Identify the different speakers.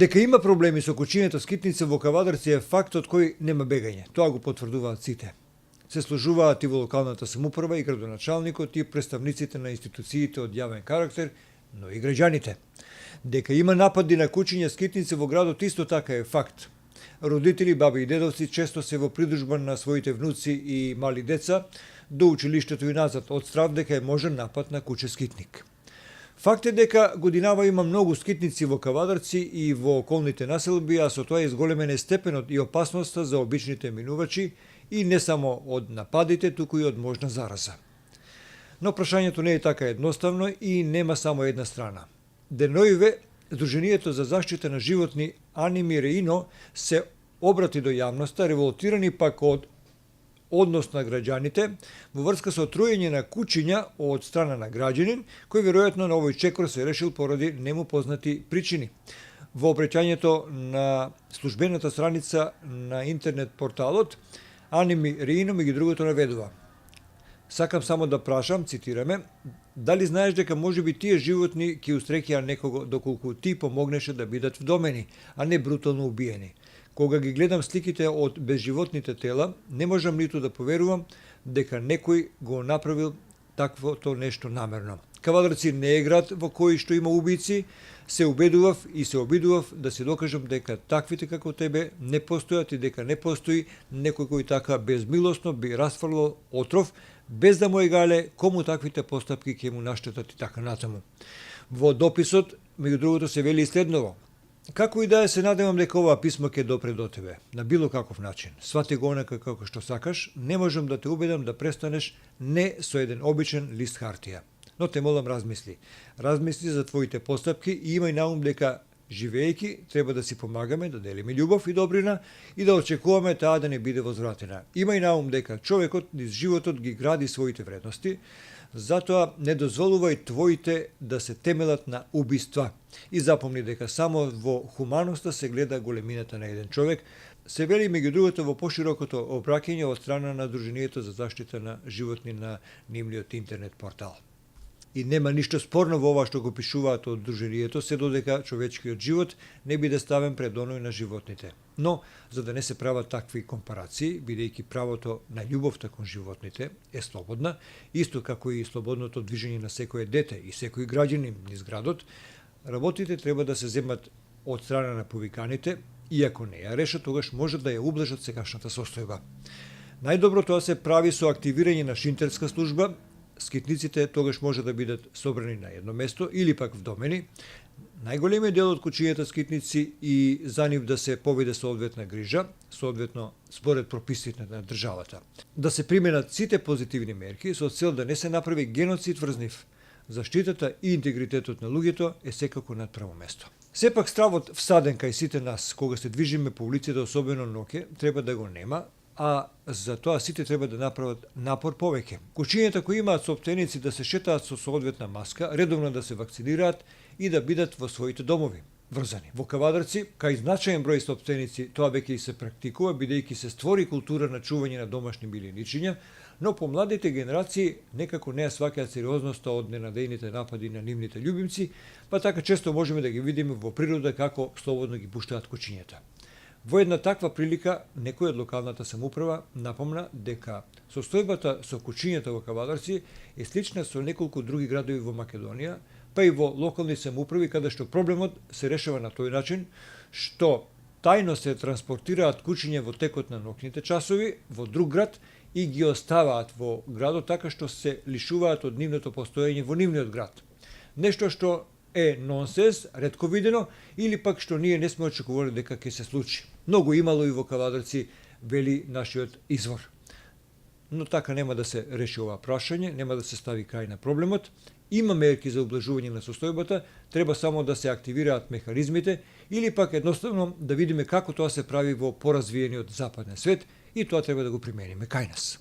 Speaker 1: Дека има проблеми со кучињето скитници во Кавадарци е факт од кој нема бегање. Тоа го потврдуваат сите. Се сложуваат и во локалната самоуправа, и градоначалникот, и представниците на институциите од јавен карактер, но и граѓаните. Дека има напади на кучиња скитници во градот исто така е факт. Родители, баби и дедовци често се во придружба на своите внуци и мали деца до училиштето и назад од страв дека е можен напад на куче скитник. Факт е дека годинава има многу скитници во Кавадарци и во околните населби, а со тоа изголемен е степенот и опасноста за обичните минувачи и не само од нападите, туку и од можна зараза. Но прашањето не е така едноставно и нема само една страна. Деноиве, Сдруженијето за заштита на животни Аними Реино се обрати до јавноста, револтирани пак од однос на граѓаните во врска со труење на кучиња од страна на граѓанин, кој веројатно на овој чекор се решил поради нему познати причини. Во обраќањето на службената страница на интернет порталот, Аними Реино меѓу другото наведува: "Сакам само да прашам, цитираме, дали знаеш дека можеби тие животни ќе устрекија некого доколку ти помогнеше да бидат вдомени, а не брутално убиени. Кога ги гледам сликите од безживотните тела, не можам ниту да поверувам дека некој го направил таквото нешто намерно. Кавадарци не е град во кој што има убици, се убедував и се обидував да се докажам дека таквите како тебе не постојат и дека не постои некој кој така безмилосно би расфрлал отров, без да му егале кому таквите постапки ќе му наштетат и така натаму." Во дописот, меѓу другото, се вели и следново: "Како и да е, се надевам дека ова писмо ќе допре до тебе, на било каков начин. Свати го онака како што сакаш, не можам да те убедам да престанеш не со еден обичен лист хартија. Но те молам, размисли. Размисли за твоите постапки и имај на ум дека живеејќи треба да си помагаме, да делиме љубов и добрина и да очекуваме таа да не биде возвратена. Имај на ум дека човекот низ животот ги гради своите вредности, затоа не дозволувај твоите да се темелат на убиства. И запомни дека само во хуманоста се гледа големината на еден човек", се вели меѓу другото во поширокото обраќање од страна на Сдруженијето за заштита на животни на нивниот интернет портал. И нема ништо спорно во ова што го пишуваат од Сдруженијето, се додека човечкиот живот не биде ставен пред оној на животните. Но, за да не се прават такви компарации, бидејќи правото на љубовта кон животните е слободна, исто како и слободното движење на секое дете и секој граѓанин низ градот, работите треба да се земат од страна на повиканите, и ако не ја решат, тогаш може да ја ублажат сегашната состојба. Најдобро тоа се прави со активирање на шинтерска служба. Скитниците тогаш може да бидат собрани на едно место или пак вдомени. Најголемиот дел од кучињата скитници и за нив да се поведе соодветна грижа, соодветно според прописите на државата. Да се применат сите позитивни мерки со цел да не се направи геноцид врз нив. Заштитата и интегритетот на луѓето е секако на прво место. Сепак стравот всаден кај сите нас, кога се движиме по улиците, особено ноќе, треба да го нема, а за тоа сите треба да направат напор повеќе. Кучињата кои имаат собственици да се шетаат со соодветна маска, редовно да се вакцинираат и да бидат во своите домови врзани. Во Кавадарци, кај значаен број собственици, тоа веќе и се практикува, бидејќи се створи култура на чување на домашни билиничиња, но помладите генерации некако не ја сваќаат сериозноста од ненадејните напади на нивните љубимци, па така често можеме да ги видиме во природа како слободно ги пуштаат кучињата. Во една таква прилика, некој од локалната самоуправа напомна дека состојбата со кучињата во Кавадарци е слична со неколку други градови во Македонија, па и во локални самоуправи каде што проблемот се решава на тој начин што тајно се транспортираат кучиња во текот на ноќните часови во друг град и ги оставаат во градот така што се лишуваат од нивното постоење во нивниот град. Нешто што е нонсенс, ретко видено, или пак што ние не сме очекували дека ќе се случи. Многу имало и во Кавадарци, вели нашиот извор. Но така нема да се реши ова прашање, нема да се стави крај на проблемот. Има мерки за ублажување на состојбата, треба само да се активираат механизмите или пак едноставно да видиме како тоа се прави во поразвиениот западен свет и тоа треба да го примениме кај нас.